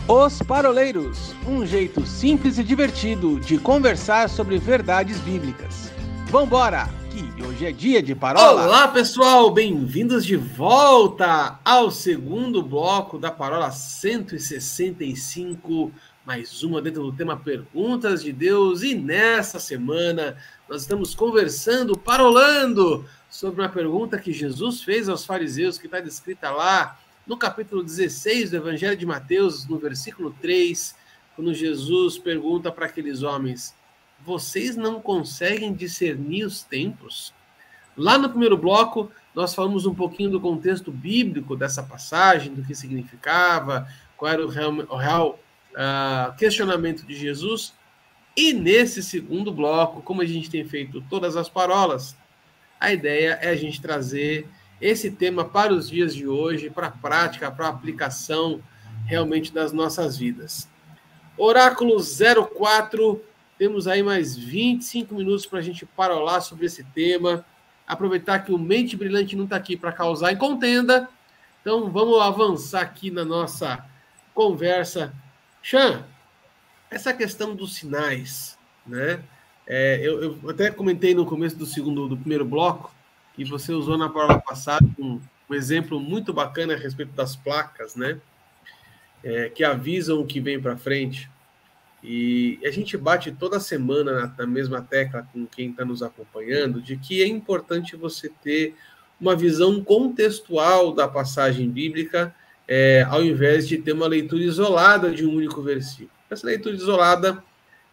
Os Paroleiros, um jeito simples e divertido de conversar sobre verdades bíblicas. Vambora, que hoje é dia de parola! Olá pessoal, bem-vindos de volta ao segundo bloco da Parola 165, mais uma dentro do tema Perguntas de Deus, e nessa semana nós estamos conversando, parolando, sobre uma pergunta que Jesus fez aos fariseus, que está descrita lá no capítulo 16 do Evangelho de Mateus, no versículo 3, quando Jesus pergunta para aqueles homens: vocês não conseguem discernir os tempos? Lá no primeiro bloco, nós falamos um pouquinho do contexto bíblico dessa passagem, do que significava, qual era o real questionamento de Jesus. E nesse segundo bloco, como a gente tem feito todas as parolas, a ideia é a gente trazer esse tema para os dias de hoje, para a prática, para a aplicação realmente das nossas vidas. Oráculo 04, temos aí mais 25 minutos para a gente parolar sobre esse tema. Aproveitar que o Mente Brilhante não está aqui para causar em contenda. Então, vamos avançar aqui na nossa conversa. Chan, essa questão dos sinais, né? Eu até comentei no começo do primeiro bloco, que você usou na palavra passada um exemplo muito bacana a respeito das placas, né? Que avisam o que vem para frente. E a gente bate toda semana na mesma tecla com quem está nos acompanhando, de que é importante você ter uma visão contextual da passagem bíblica, ao invés de ter uma leitura isolada de um único versículo. Essa leitura isolada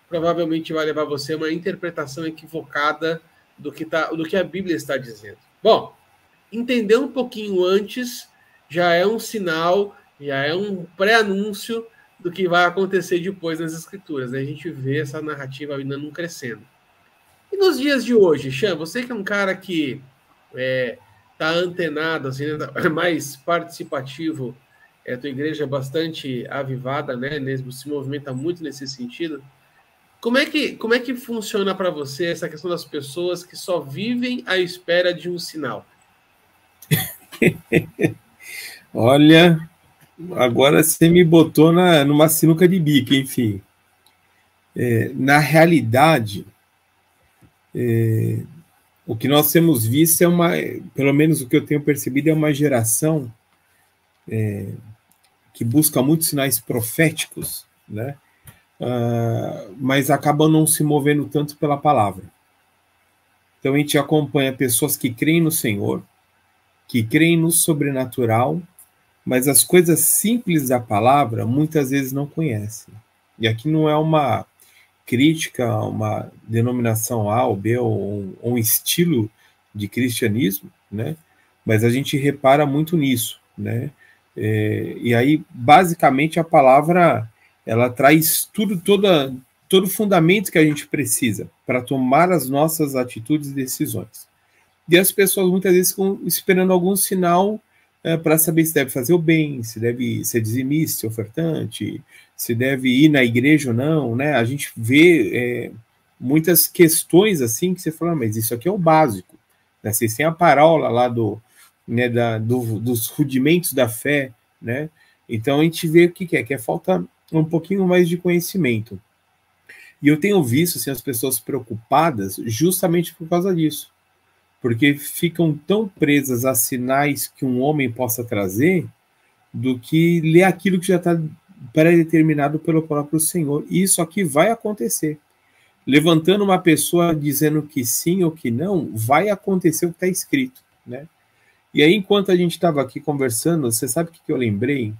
provavelmente vai levar você a uma interpretação equivocada do que a Bíblia está dizendo. Bom, entender um pouquinho antes já é um sinal, já é um pré-anúncio do que vai acontecer depois nas Escrituras, né? A gente vê essa narrativa ainda não crescendo. E nos dias de hoje, Xan, você que é um cara que está antenado, assim, né, mais participativo, a tua igreja é bastante avivada, né? Se movimenta muito nesse sentido. Como é que funciona para você essa questão das pessoas que só vivem à espera de um sinal? Olha, agora você me botou numa sinuca de bico, enfim. Na realidade, o que nós temos visto pelo menos o que eu tenho percebido, é uma geração que busca muitos sinais proféticos, né? Mas acabam não se movendo tanto pela palavra. Então a gente acompanha pessoas que creem no Senhor, que creem no sobrenatural, mas as coisas simples da palavra muitas vezes não conhecem. E aqui não é uma crítica a uma denominação A ou B ou um estilo de cristianismo, né? Mas a gente repara muito nisso, né? E aí, basicamente, a palavra ela traz todo o fundamento que a gente precisa para tomar as nossas atitudes e decisões. E as pessoas muitas vezes ficam esperando algum sinal para saber se deve fazer o bem, se deve ser dizimista, ofertante, se deve ir na igreja ou não, né? A gente vê muitas questões assim que você fala, mas isso aqui é o básico, né? Vocês têm a parábola lá dos rudimentos da fé, né? Então a gente vê o que é falta um pouquinho mais de conhecimento. E eu tenho visto assim, as pessoas preocupadas justamente por causa disso, porque ficam tão presas a sinais que um homem possa trazer, do que ler aquilo que já está pré-determinado pelo próprio Senhor. E isso aqui vai acontecer. Levantando uma pessoa dizendo que sim ou que não, vai acontecer o que está escrito, né? E aí, enquanto a gente estava aqui conversando, você sabe o que eu lembrei?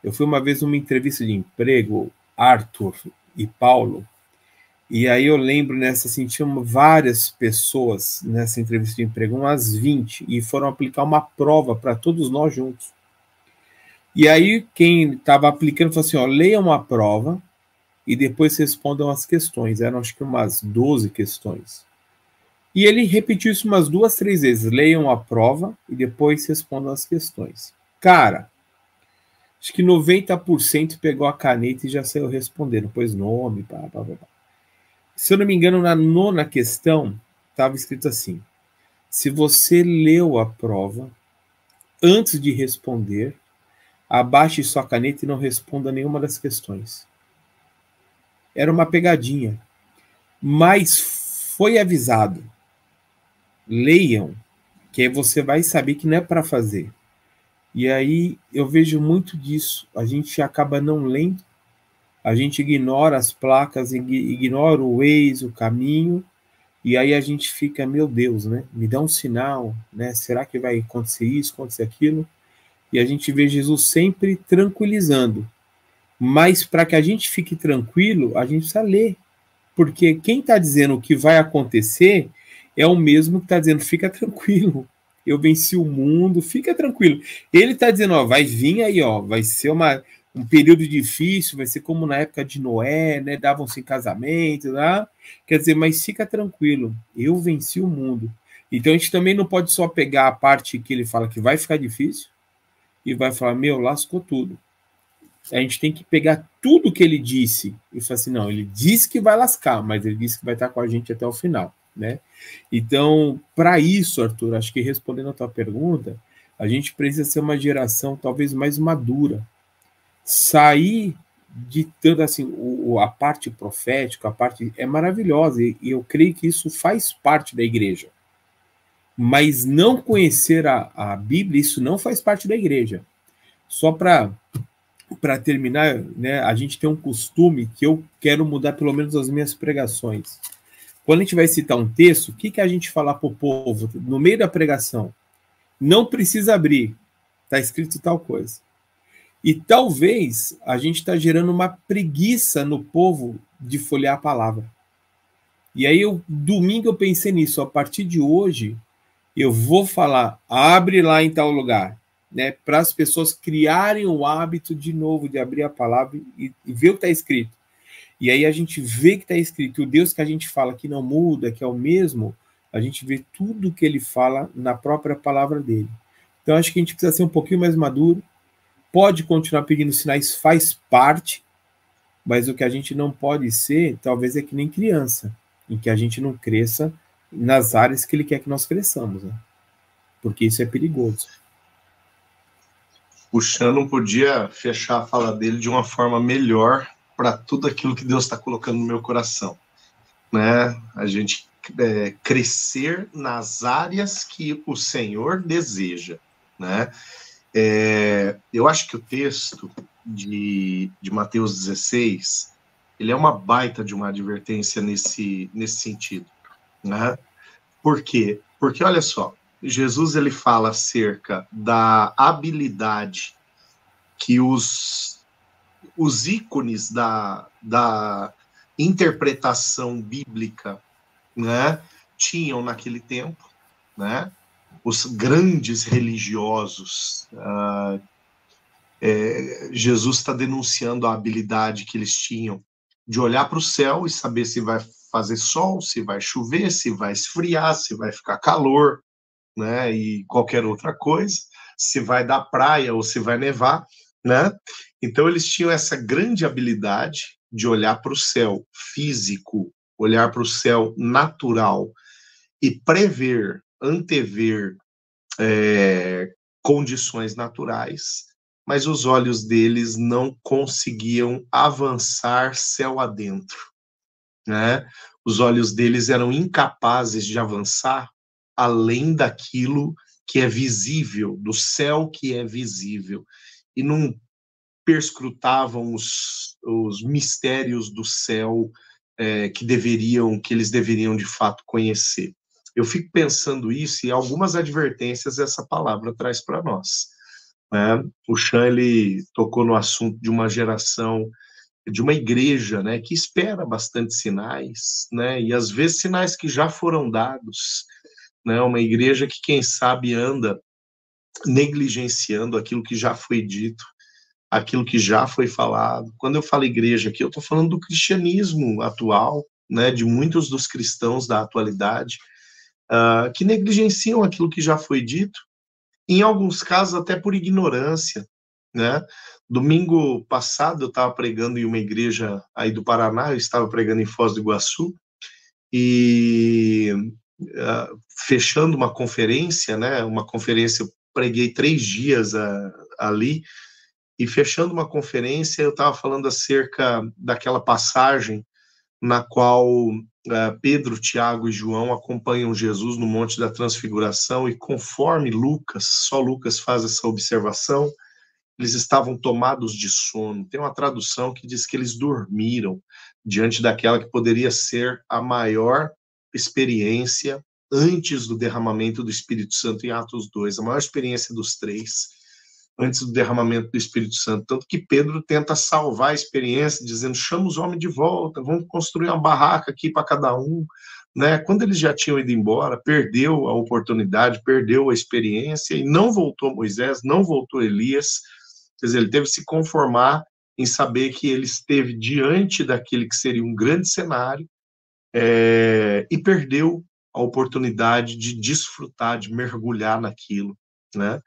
Eu fui uma vez numa entrevista de emprego, Arthur e Paulo, e aí eu lembro assim, tinham várias pessoas nessa entrevista de emprego, umas 20, e foram aplicar uma prova para todos nós juntos. E aí quem estava aplicando falou assim, leiam a prova e depois respondam as questões. Eram acho que umas 12 questões. E ele repetiu isso umas 2, 3 vezes. Leiam a prova e depois respondam as questões. Cara, acho que 90% pegou a caneta e já saiu respondendo. Pôs nome, pá. Se eu não me engano, na 9ª questão, estava escrito assim: se você leu a prova antes de responder, abaixe sua caneta e não responda nenhuma das questões. Era uma pegadinha, mas foi avisado. Leiam, que aí você vai saber que não é para fazer. E aí eu vejo muito disso. A gente acaba não lendo, a gente ignora as placas, ignora o Waze, o caminho, e aí a gente fica, meu Deus, né? Me dá um sinal, né? Será que vai acontecer isso, acontecer aquilo? E a gente vê Jesus sempre tranquilizando. Mas para que a gente fique tranquilo, a gente precisa ler. Porque quem está dizendo o que vai acontecer é o mesmo que está dizendo, fica tranquilo. Eu venci o mundo, fica tranquilo. Ele está dizendo, ó, vai vir aí, ó, vai ser um período difícil, vai ser como na época de Noé, né? Davam-se casamento, né? Quer dizer, mas fica tranquilo, eu venci o mundo. Então a gente também não pode só pegar a parte que ele fala que vai ficar difícil e vai falar, meu, lascou tudo. A gente tem que pegar tudo que ele disse e falar assim, não, ele disse que vai lascar, mas ele disse que vai estar com a gente até o final, né? Então, para isso, Arthur, acho que respondendo a tua pergunta, a gente precisa ser uma geração talvez mais madura, sair de tanto assim, a parte profética, a parte é maravilhosa, e eu creio que isso faz parte da igreja, mas não conhecer a Bíblia, isso não faz parte da igreja. Só para terminar, né, a gente tem um costume que eu quero mudar pelo menos as minhas pregações. Quando a gente vai citar um texto, o que a gente fala para o povo no meio da pregação? Não precisa abrir, está escrito tal coisa. E talvez a gente está gerando uma preguiça no povo de folhear a palavra. E aí, domingo eu pensei nisso, a partir de hoje, eu vou falar, abre lá em tal lugar, né, para as pessoas criarem o hábito de novo de abrir a palavra e ver o que está escrito. E aí a gente vê que está escrito, o Deus que a gente fala que não muda, que é o mesmo, a gente vê tudo que ele fala na própria palavra dele. Então acho que a gente precisa ser um pouquinho mais maduro, pode continuar pedindo sinais, faz parte, mas o que a gente não pode ser, talvez é que nem criança, em que a gente não cresça nas áreas que ele quer que nós cresçamos, né? Porque isso é perigoso. O Chan não podia fechar a fala dele de uma forma melhor para tudo aquilo que Deus está colocando no meu coração, né? A gente crescer nas áreas que o Senhor deseja, né? Eu acho que o texto de Mateus 16, ele é uma baita de uma advertência nesse sentido, né? Por quê? Porque, olha só, Jesus ele fala acerca da habilidade que os ícones da interpretação bíblica, né, tinham naquele tempo, né? Os grandes religiosos. Jesus está denunciando a habilidade que eles tinham de olhar para o céu e saber se vai fazer sol, se vai chover, se vai esfriar, se vai ficar calor, né, e qualquer outra coisa, se vai dar praia ou se vai nevar, né? Então eles tinham essa grande habilidade de olhar para o céu físico, olhar para o céu natural e prever, antever condições naturais, mas os olhos deles não conseguiam avançar céu adentro, né? Os olhos deles eram incapazes de avançar além daquilo que é visível, do céu que é visível, e não perscrutavam os mistérios do céu que eles deveriam de fato conhecer. Eu fico pensando isso e algumas advertências essa palavra traz para nós, né? O Chan, ele tocou no assunto de uma geração, de uma igreja, né, que espera bastante sinais, né, e às vezes sinais que já foram dados, né, uma igreja que, quem sabe, anda negligenciando aquilo que já foi dito, aquilo que já foi falado. Quando eu falo igreja aqui, eu estou falando do cristianismo atual, né, de muitos dos cristãos da atualidade, que negligenciam aquilo que já foi dito, em alguns casos até por ignorância, né? Domingo passado eu estava pregando em uma igreja aí do Paraná, eu estava pregando em Foz do Iguaçu, e fechando uma conferência, né? Uma conferência, eu preguei 3 dias ali, E fechando uma conferência, eu estava falando acerca daquela passagem na qual Pedro, Tiago e João acompanham Jesus no Monte da Transfiguração, e conforme Lucas, só Lucas faz essa observação, eles estavam tomados de sono. Tem uma tradução que diz que eles dormiram diante daquela que poderia ser a maior experiência antes do derramamento do Espírito Santo em Atos 2, a maior experiência dos três, antes do derramamento do Espírito Santo. Tanto que Pedro tenta salvar a experiência, dizendo, chama os homens de volta, vamos construir uma barraca aqui para cada um. Né? Quando eles já tinham ido embora, perdeu a oportunidade, perdeu a experiência, e não voltou Moisés, não voltou Elias. Quer dizer, ele teve que se conformar em saber que ele esteve diante daquele que seria um grande cenário, e perdeu a oportunidade de desfrutar, de mergulhar naquilo, né?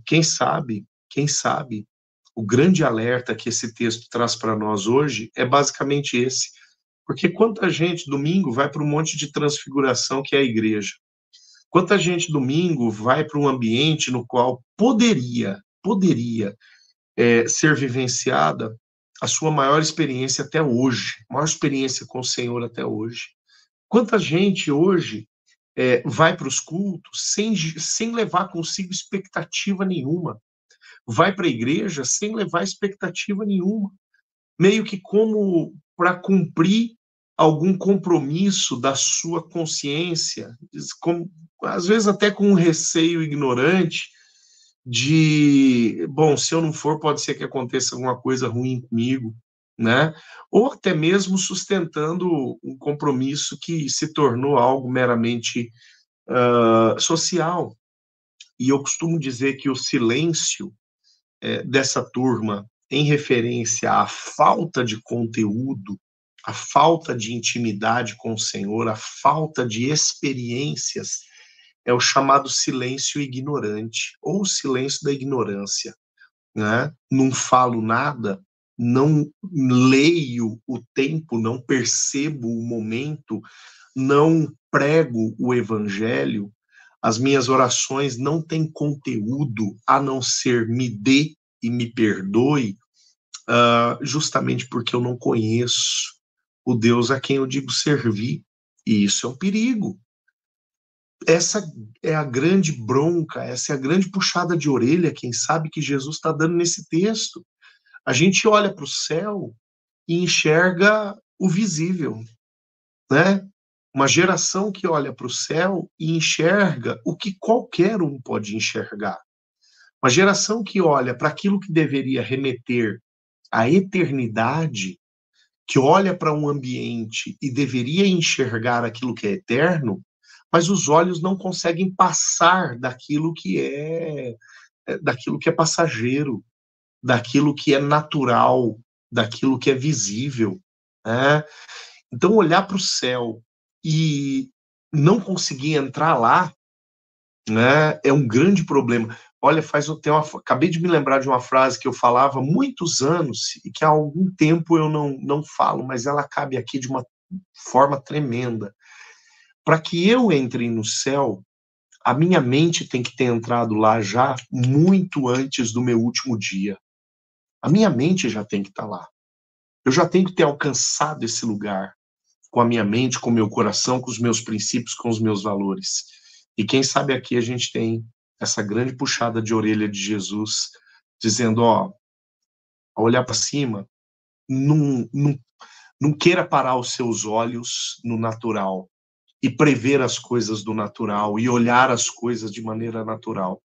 Quem sabe, o grande alerta que esse texto traz para nós hoje é basicamente esse. Porque quanta gente domingo vai para um monte de transfiguração que é a igreja? Quanta gente domingo vai para um ambiente no qual poderia ser vivenciada a sua maior experiência até hoje, maior experiência com o Senhor até hoje? Quanta gente hoje vai para os cultos sem levar consigo expectativa nenhuma, vai para a igreja sem levar expectativa nenhuma, meio que como para cumprir algum compromisso da sua consciência, às vezes até com um receio ignorante de, bom, se eu não for, pode ser que aconteça alguma coisa ruim comigo, né? Ou até mesmo sustentando um compromisso que se tornou algo meramente social. E eu costumo dizer que o silêncio dessa turma, em referência à falta de conteúdo, à falta de intimidade com o Senhor, à falta de experiências, é o chamado silêncio ignorante, ou silêncio da ignorância, né? Não falo nada, não leio o tempo, não percebo o momento, não prego o evangelho, as minhas orações não têm conteúdo a não ser me dê e me perdoe, justamente porque eu não conheço o Deus a quem eu digo servir, e isso é um perigo. Essa é a grande bronca, essa é a grande puxada de orelha, quem sabe, que Jesus está dando nesse texto. A gente olha para o céu e enxerga o visível, né? Uma geração que olha para o céu e enxerga o que qualquer um pode enxergar. Uma geração que olha para aquilo que deveria remeter à eternidade, que olha para um ambiente e deveria enxergar aquilo que é eterno, mas os olhos não conseguem passar daquilo que é passageiro, daquilo que é natural, daquilo que é visível, né? Então, olhar para o céu e não conseguir entrar lá, né, é um grande problema. Olha, acabei de me lembrar de uma frase que eu falava há muitos anos e que há algum tempo eu não falo, mas ela cabe aqui de uma forma tremenda. Para que eu entre no céu, a minha mente tem que ter entrado lá já muito antes do meu último dia. A minha mente já tem que estar lá. Eu já tenho que ter alcançado esse lugar com a minha mente, com o meu coração, com os meus princípios, com os meus valores. E quem sabe aqui a gente tem essa grande puxada de orelha de Jesus, dizendo, ao olhar para cima, não queira parar os seus olhos no natural e prever as coisas do natural e olhar as coisas de maneira natural.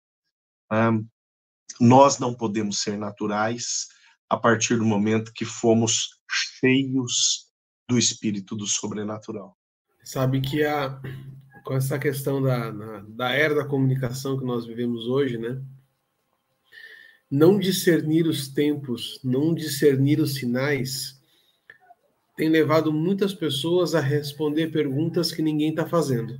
Nós não podemos ser naturais a partir do momento que fomos cheios do espírito do sobrenatural. Sabe que com essa questão da era da comunicação que nós vivemos hoje, né? Não discernir os tempos, não discernir os sinais, tem levado muitas pessoas a responder perguntas que ninguém está fazendo.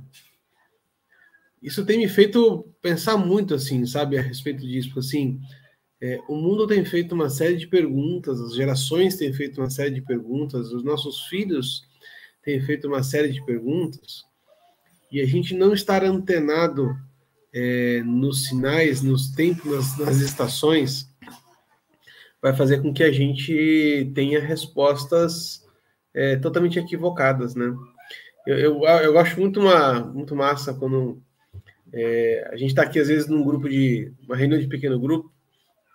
Isso tem me feito pensar muito, assim, sabe, a respeito disso, porque, assim, o mundo tem feito uma série de perguntas, as gerações têm feito uma série de perguntas, os nossos filhos têm feito uma série de perguntas, e a gente não estar antenado nos sinais, nos tempos, nas estações, vai fazer com que a gente tenha respostas totalmente equivocadas, né? Eu gosto muito massa quando a gente está aqui, às vezes, num grupo uma reunião de pequeno grupo,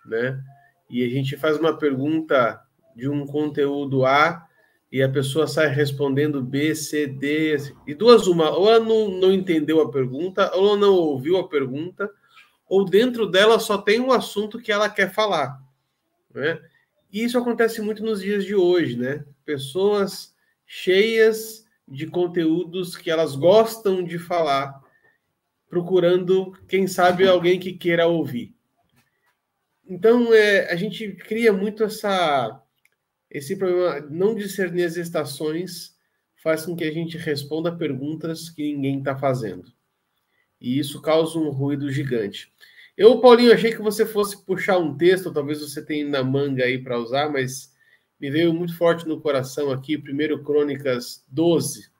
né? E a gente faz uma pergunta de um conteúdo A e a pessoa sai respondendo B, C, D, e duas uma, ou ela não entendeu a pergunta, ou ela não ouviu a pergunta, ou dentro dela só tem um assunto que ela quer falar, né? E isso acontece muito nos dias de hoje, né? Pessoas cheias de conteúdos que elas gostam de falar, procurando, quem sabe, alguém que queira ouvir. Então, a gente cria muito esse problema, não discernir as estações, faz com que a gente responda perguntas que ninguém está fazendo. E isso causa um ruído gigante. Paulinho, achei que você fosse puxar um texto, talvez você tenha na manga aí para usar, mas me veio muito forte no coração aqui, 1 Crônicas 12,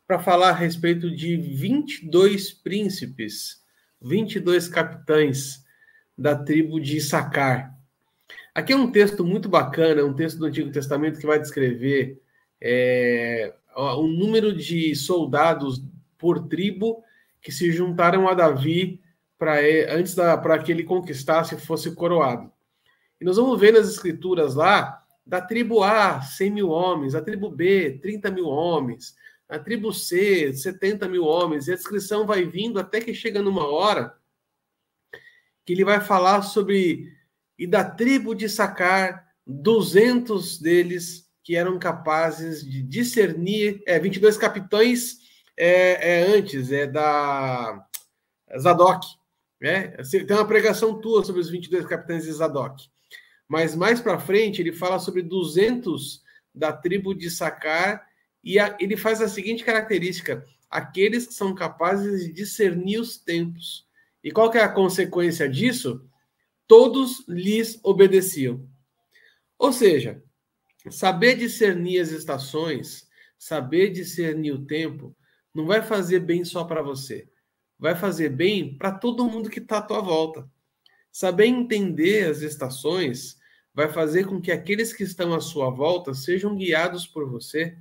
para falar a respeito de 22 príncipes, 22 capitães da tribo de Issacar. Aqui é um texto muito bacana, um texto do Antigo Testamento que vai descrever o número de soldados por tribo que se juntaram a Davi para que ele conquistasse e fosse coroado. E nós vamos ver nas escrituras lá, da tribo A, 100 mil homens, a tribo B, 30 mil homens, a tribo C, 70 mil homens, e a descrição vai vindo até que chega numa hora que ele vai falar sobre, e da tribo de Issacar, 200 deles que eram capazes de discernir, 22 capitães antes, da Zadok, né? Tem uma pregação tua sobre os 22 capitães de Zadok, mas mais para frente ele fala sobre 200 da tribo de Issacar, e ele faz a seguinte característica: aqueles que são capazes de discernir os tempos. E qual que é a consequência disso? Todos lhes obedeciam. Ou seja, saber discernir as estações, saber discernir o tempo, não vai fazer bem só para você. Vai fazer bem para todo mundo que está à tua volta. Saber entender as estações vai fazer com que aqueles que estão à sua volta sejam guiados por você,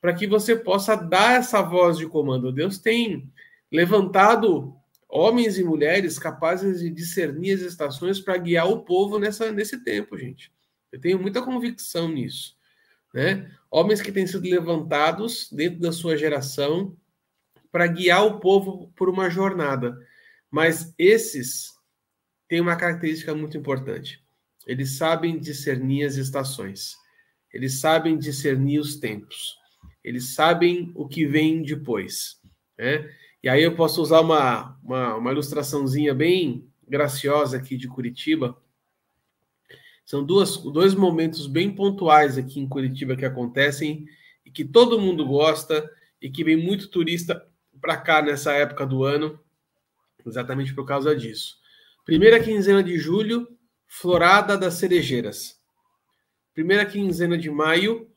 para que você possa dar essa voz de comando. Deus tem levantado homens e mulheres capazes de discernir as estações para guiar o povo nesse tempo, gente. Eu tenho muita convicção nisso, né? Homens que têm sido levantados dentro da sua geração para guiar o povo por uma jornada. Mas esses têm uma característica muito importante. Eles sabem discernir as estações. Eles sabem discernir os tempos. Eles sabem o que vem depois, né? E aí eu posso usar uma ilustraçãozinha bem graciosa aqui de Curitiba. São dois momentos bem pontuais aqui em Curitiba que acontecem e que todo mundo gosta e que vem muito turista para cá nessa época do ano, exatamente por causa disso. Primeira quinzena de julho, Florada das Cerejeiras. Primeira quinzena de maio,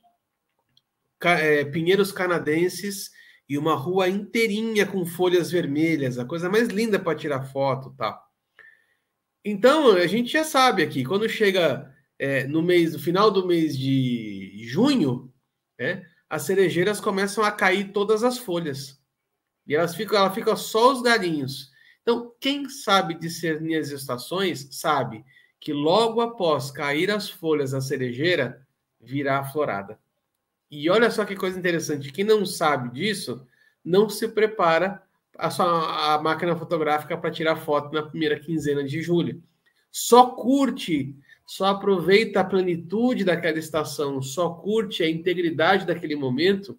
pinheiros canadenses e uma rua inteirinha com folhas vermelhas, a coisa mais linda para tirar foto, tá? Então, a gente já sabe aqui, quando chega no final do mês de junho, as cerejeiras começam a cair todas as folhas. E ela fica só os galinhos. Então, quem sabe discernir as estações, sabe que logo após cair as folhas da cerejeira, virá a florada. E olha só que coisa interessante, quem não sabe disso, não se prepara a máquina fotográfica para tirar foto na primeira quinzena de julho. Só curte, só aproveita a plenitude daquela estação, só curte a integridade daquele momento,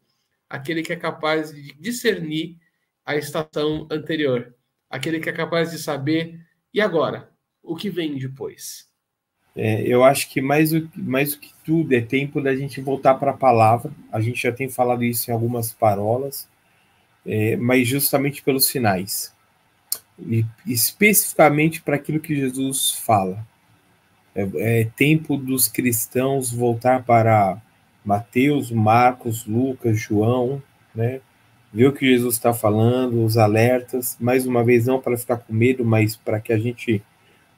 aquele que é capaz de discernir a estação anterior, aquele que é capaz de saber, e agora, o que vem depois? Eu acho que mais do que tudo é tempo da gente voltar para a palavra. A gente já tem falado isso em algumas parolas, mas justamente pelos sinais. E especificamente para aquilo que Jesus fala. É tempo dos cristãos voltar para Mateus, Marcos, Lucas, João, né? Ver o que Jesus está falando, os alertas. Mais uma vez, não para ficar com medo, mas para que a gente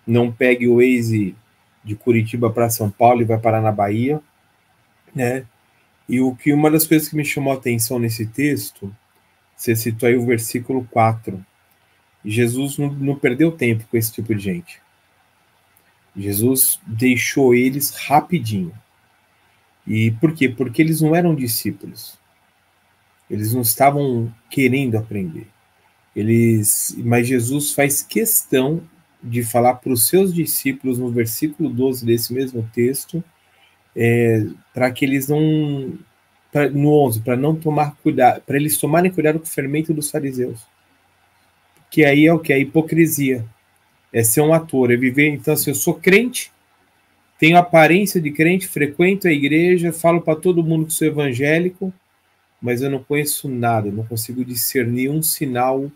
não pegue o Waze de Curitiba para São Paulo e vai parar na Bahia, né? E uma das coisas que me chamou a atenção nesse texto, você citou aí o versículo 4. Jesus não perdeu tempo com esse tipo de gente. Jesus deixou eles rapidinho. E por quê? Porque eles não eram discípulos. Eles não estavam querendo aprender. Mas Jesus faz questão de falar para os seus discípulos no versículo 12 desse mesmo texto, para que eles não... no 11, para não tomar cuidado, para eles tomarem cuidado com o fermento dos fariseus. Que aí é o que? A hipocrisia. É ser um ator, é viver... Então, se eu sou crente, tenho aparência de crente, frequento a igreja, falo para todo mundo que sou evangélico, mas eu não conheço nada, não consigo discernir um sinal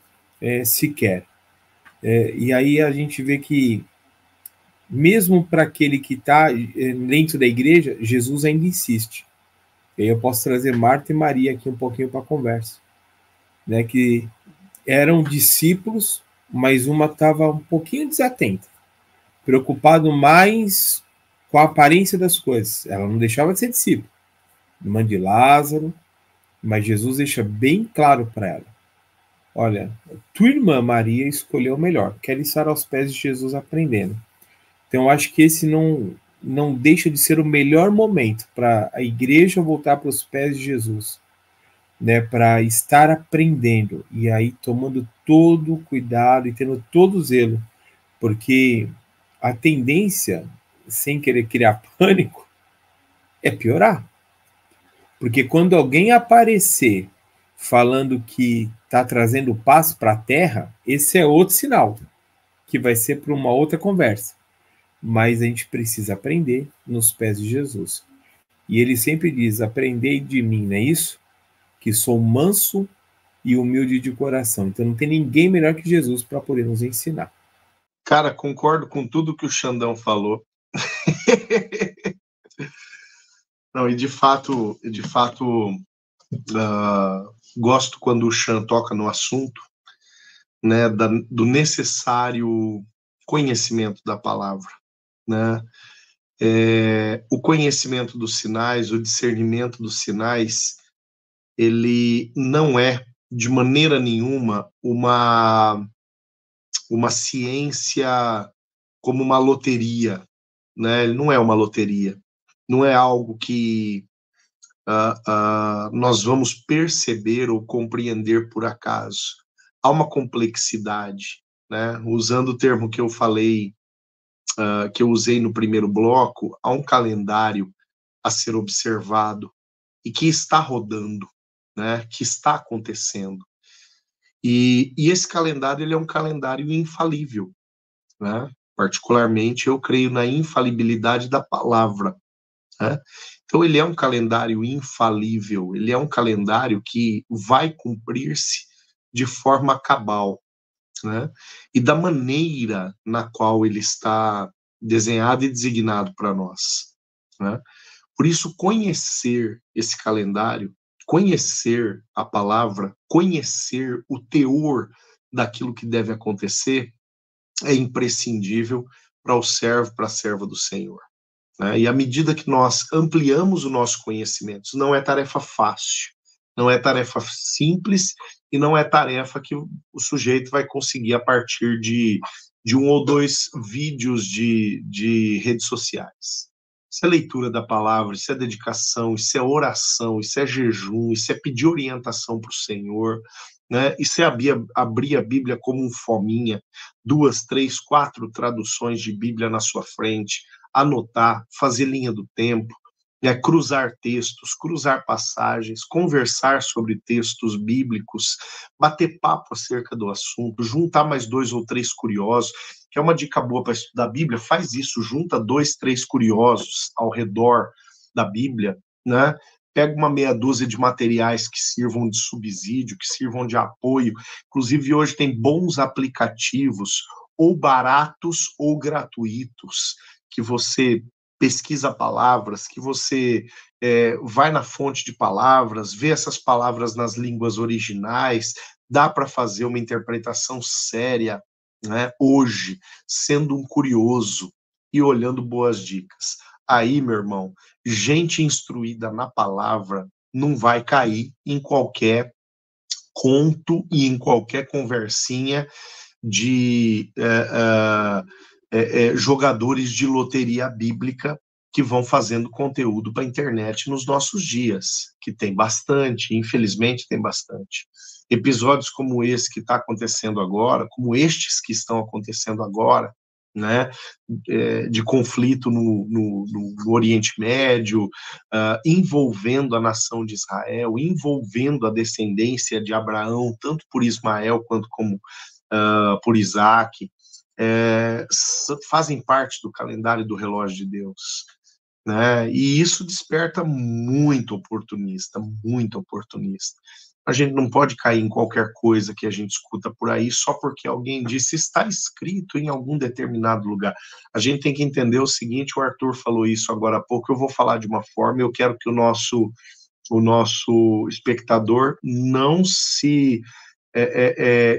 sequer. E aí a gente vê que, mesmo para aquele que está dentro da igreja, Jesus ainda insiste. E aí eu posso trazer Marta e Maria aqui um pouquinho para a conversa, né? Que eram discípulos, mas uma estava um pouquinho desatenta, preocupado mais com a aparência das coisas. Ela não deixava de ser discípula, irmã de Lázaro, mas Jesus deixa bem claro para ela: olha, tua irmã Maria escolheu o melhor, quer estar aos pés de Jesus aprendendo. Então, eu acho que esse não deixa de ser o melhor momento para a igreja voltar para os pés de Jesus, né, para estar aprendendo, e aí tomando todo o cuidado e tendo todo o zelo, porque a tendência, sem querer criar pânico, é piorar. Porque quando alguém aparecer falando que está trazendo paz para a terra, esse é outro sinal, que vai ser para uma outra conversa. Mas a gente precisa aprender nos pés de Jesus. E ele sempre diz: aprendei de mim, não é isso? Que sou manso e humilde de coração. Então não tem ninguém melhor que Jesus para poder nos ensinar. Cara, concordo com tudo que o Xandão falou. Não, e de fato, gosto quando o Xan toca no assunto, né, do necessário conhecimento da palavra, né? O conhecimento dos sinais, o discernimento dos sinais, ele não é de maneira nenhuma uma ciência como uma loteria, né? Ele não é uma loteria, não é algo que nós vamos perceber ou compreender por acaso. Há uma complexidade, né? Usando o termo que eu falei, que eu usei no primeiro bloco, há um calendário a ser observado e que está rodando, né? Que está acontecendo. E esse calendário, ele é um calendário infalível, né? Particularmente, eu creio na infalibilidade da palavra, né? Então, ele é um calendário infalível, ele é um calendário que vai cumprir-se de forma cabal, né? E da maneira na qual ele está desenhado e designado para nós, né? Por isso, conhecer esse calendário, conhecer a palavra, conhecer o teor daquilo que deve acontecer, é imprescindível para o servo, para a serva do Senhor, né? E à medida que nós ampliamos o nosso conhecimento, isso não é tarefa fácil, não é tarefa simples e não é tarefa que o sujeito vai conseguir a partir de um ou dois vídeos de redes sociais. Isso é leitura da palavra, isso é dedicação, isso é oração, isso é jejum, isso é pedir orientação para o Senhor, né? Isso é abrir a Bíblia como um fominha, 2, 3, 4 traduções de Bíblia na sua frente, anotar, fazer linha do tempo, né? Cruzar textos, cruzar passagens, conversar sobre textos bíblicos, bater papo acerca do assunto, juntar mais 2 ou 3 curiosos, que é uma dica boa para estudar a Bíblia. Faz isso, junta 2, 3 curiosos ao redor da Bíblia, né? Pega uma meia dúzia de materiais que sirvam de subsídio, que sirvam de apoio. Inclusive, hoje tem bons aplicativos, ou baratos ou gratuitos, que você pesquisa palavras, que você vai na fonte de palavras, vê essas palavras nas línguas originais, dá para fazer uma interpretação séria, né, hoje, sendo um curioso. e olhando boas dicas. Aí, meu irmão, gente instruída na palavra não vai cair em qualquer conto e em qualquer conversinha de jogadores de loteria bíblica que vão fazendo conteúdo para a internet nos nossos dias, que tem bastante, infelizmente tem bastante. Episódios como esse que está acontecendo agora, como estes que estão acontecendo agora, né, de conflito no Oriente Médio, envolvendo a nação de Israel, envolvendo a descendência de Abraão, tanto por Ismael quanto como por Isaac, fazem parte do calendário do relógio de Deus, né? E isso desperta muito oportunista, muito oportunista. A gente não pode cair em qualquer coisa que a gente escuta por aí só porque alguém disse está escrito em algum determinado lugar. A gente tem que entender o seguinte, o Arthur falou isso agora há pouco, eu vou falar de uma forma, eu quero que o nosso espectador não se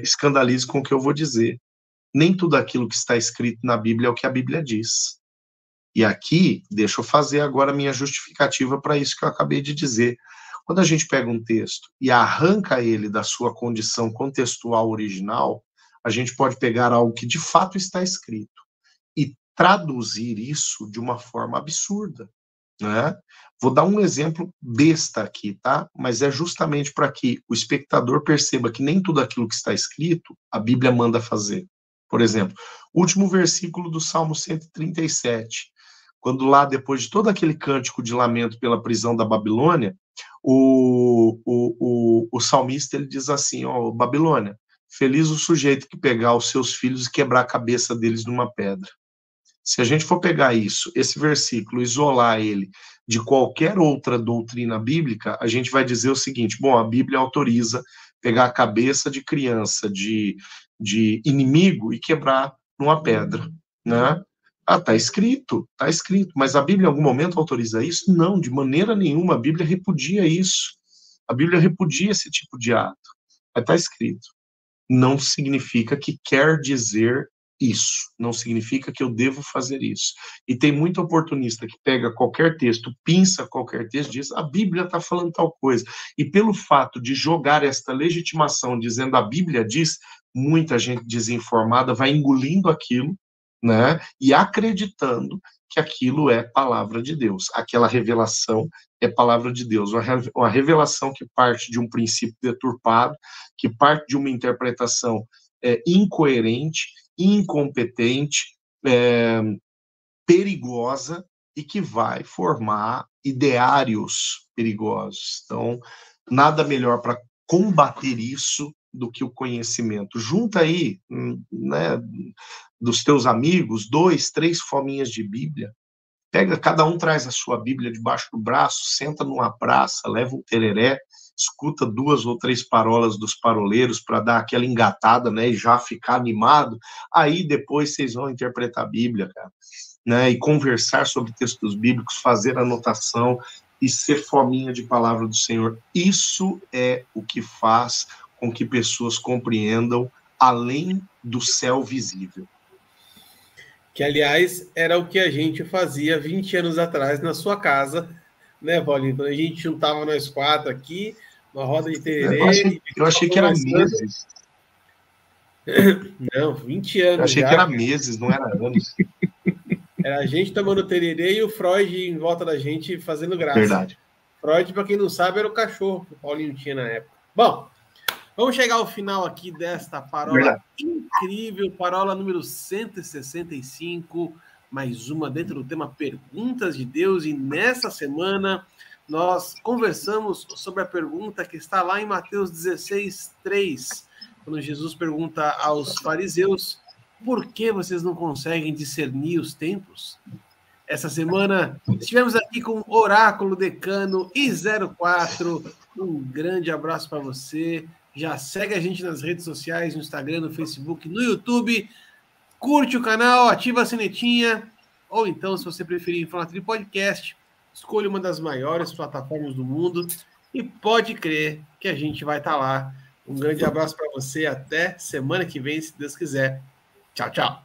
escandalize com o que eu vou dizer. Nem tudo aquilo que está escrito na Bíblia é o que a Bíblia diz. E aqui, deixa eu fazer agora a minha justificativa para isso que eu acabei de dizer. Quando a gente pega um texto e arranca ele da sua condição contextual original, a gente pode pegar algo que de fato está escrito e traduzir isso de uma forma absurda, né? Vou dar um exemplo besta aqui, tá? Mas é justamente para que o espectador perceba que nem tudo aquilo que está escrito a Bíblia manda fazer. Por exemplo, último versículo do Salmo 137, quando lá, depois de todo aquele cântico de lamento pela prisão da Babilônia, o salmista ele diz assim, ó, Babilônia, feliz o sujeito que pegar os seus filhos e quebrar a cabeça deles numa pedra. Se a gente for pegar isso, esse versículo, isolar ele de qualquer outra doutrina bíblica, a gente vai dizer o seguinte, bom, a Bíblia autoriza pegar a cabeça de criança, de inimigo e quebrar numa pedra, né? Ah, tá escrito, mas a Bíblia em algum momento autoriza isso? Não, de maneira nenhuma, a Bíblia repudia isso. A Bíblia repudia esse tipo de ato. Mas tá escrito. Não significa que quer dizer isso, não significa que eu devo fazer isso. E tem muito oportunista que pega qualquer texto, pinça qualquer texto, diz, a Bíblia está falando tal coisa. E pelo fato de jogar esta legitimação dizendo a Bíblia diz, muita gente desinformada vai engolindo aquilo, né, e acreditando que aquilo é palavra de Deus. Aquela revelação é palavra de Deus. Uma revelação que parte de um princípio deturpado, que parte de uma interpretação incoerente, incompetente, perigosa e que vai formar ideários perigosos. Então, nada melhor para combater isso do que o conhecimento. Junta aí, né, dos teus amigos, 2, 3 fominhas de Bíblia, pega, cada um traz a sua Bíblia debaixo do braço, senta numa praça, leva um tereré, escuta 2 ou 3 parolas dos paroleiros para dar aquela engatada, né, e já ficar animado, aí depois vocês vão interpretar a Bíblia, cara, né, e conversar sobre textos bíblicos, fazer anotação e ser fominha de palavra do Senhor. Isso é o que faz com que pessoas compreendam além do céu visível. Que, aliás, era o que a gente fazia 20 anos atrás na sua casa, né, Paulinho? Quando a gente juntava nós 4 aqui, uma roda de tererê. Eu achei que era meses. Não, 20 anos. Eu achei que era meses, não era anos. Era a gente tomando tererê e o Freud em volta da gente fazendo graça. Verdade. Freud, para quem não sabe, era o cachorro que o Paulinho tinha na época. Bom, vamos chegar ao final aqui desta parola incrível, parola número 165, mais uma dentro do tema Perguntas de Deus, e nessa semana nós conversamos sobre a pergunta que está lá em Mateus 16:3, quando Jesus pergunta aos fariseus, por que vocês não conseguem discernir os tempos? Essa semana estivemos aqui com o Oráculo Decano e 04, um grande abraço para você. Já segue a gente nas redes sociais, no Instagram, no Facebook, no YouTube. Curte o canal, ativa a sinetinha. Ou então, se você preferir em formato de podcast, escolha uma das maiores plataformas do mundo e pode crer que a gente vai estar lá. Um grande abraço para você. Até semana que vem, se Deus quiser. Tchau, tchau.